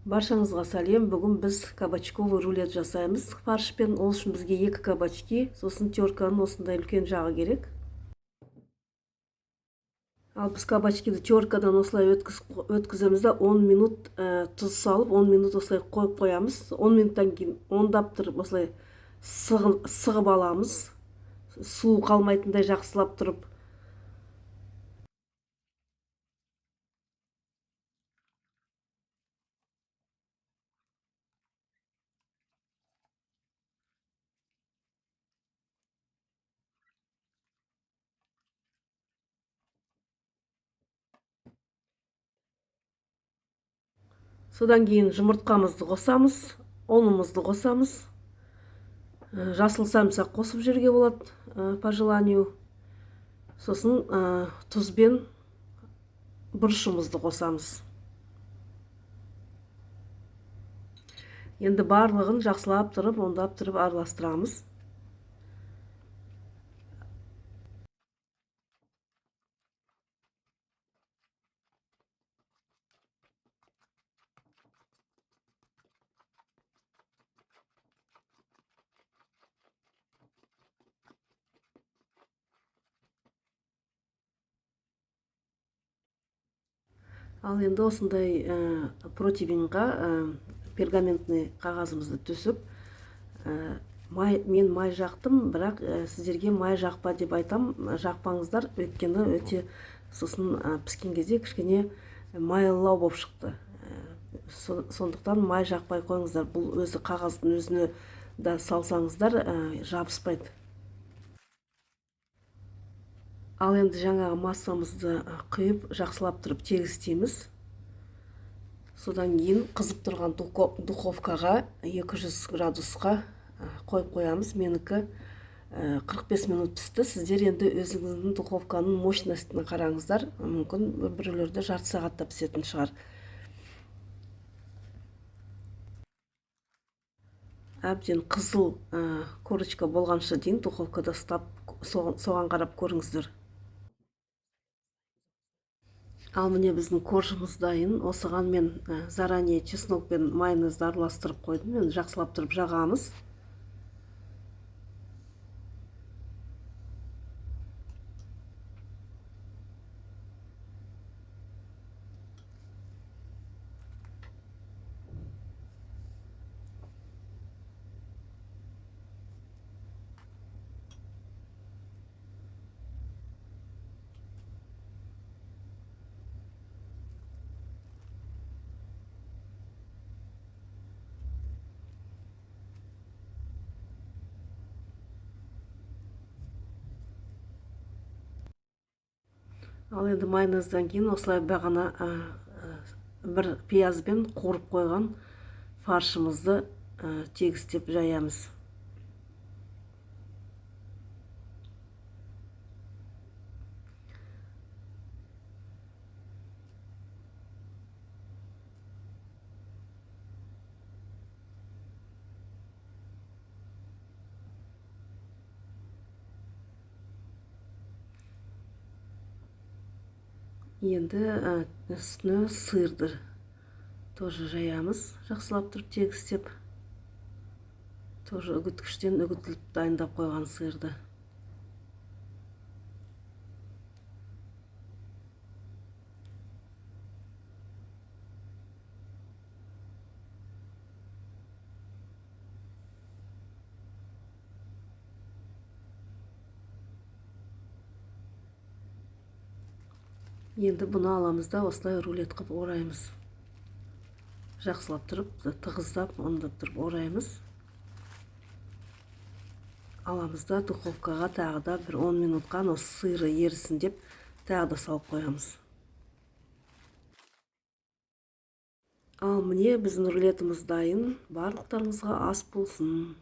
Баршаңызға сәлем. Бүгін біз кабачковый рулет жасаймыз фаршпен. Ол үшін бізге 2 кабачки, сосын терканың осындай үлкен жағы керек. Ал біз кабачкиді теркадан осылай өткіземіз да 10 минут тұз салып, 10 минут осылай қойып қоямыз. 10 минуттан кейін ондап тұрып осылай сығып аламыз. Су қалмайтындай жақсылап тұрып. Содан кейін жұмыртқамызды қосамыз, ұнымызды қосамыз. Жасыл самсақ қосып жерге болады по желанию. Сосын тұзбен бұрышымызды қосамыз. Енді барлығын жақсылап тұрып, ондап тұрып араластырамыз. Ал енді осындай противеньға пергаментный қағазымызды түсіп, мен май жақтым, бірақ сіздерге май жақпа деп айтам, жақпаңыздар, өйткені өте сосын піскен кезде кішкене майлау болып шықты. Сондықтан май жақпай қойыңыздар. Бұл өзі қағаздың өзіне да салсаңыздар жабыспайды. Ал енді жаңағы массамызды құйып, жақсылап тұрып тегістейміз. Содан кейін қызып тұрған духовкаға 200 градусқа қойып қоямыз. Менікі 45 минут пісті. Сіздер енді өзіңіздің духовканың мощностьына қараңыздар. Мүмкін біреулерде жарты сағатта пісетін шығар. Әбден қызыл корочка болғанша дейін духовкада ұстап, соған қарап көріңіздер. Ал міне біздің коржымыз дайын. Осыған мен заранее чеснок пен майонезді араластырып қойдым. Енді жақсылап тұрып жағамыз. Ал енді майонезден кейін осылай бағана бір пиязбен қуырып қойған фаршымызды тегістеп жаямыз. Енді үстіне сырды тоже жаямыз, жақсылап тұрып тегістеп. Тоже үгіткіштен үгітіліп дайындап қойған сырды. Енді бұны аламыз да осылай рулет қып ораймыз. Жақсылап тұрып, тығыздап, ондап тұрып ораймыз. Аламыз да духовкаға тағы да бір 10 минутқа осы сыры ерісін деп тағы да салып қоямыз. Ал міне біздің рулетіміз дайын. Барлықтарыңызға ас болсын.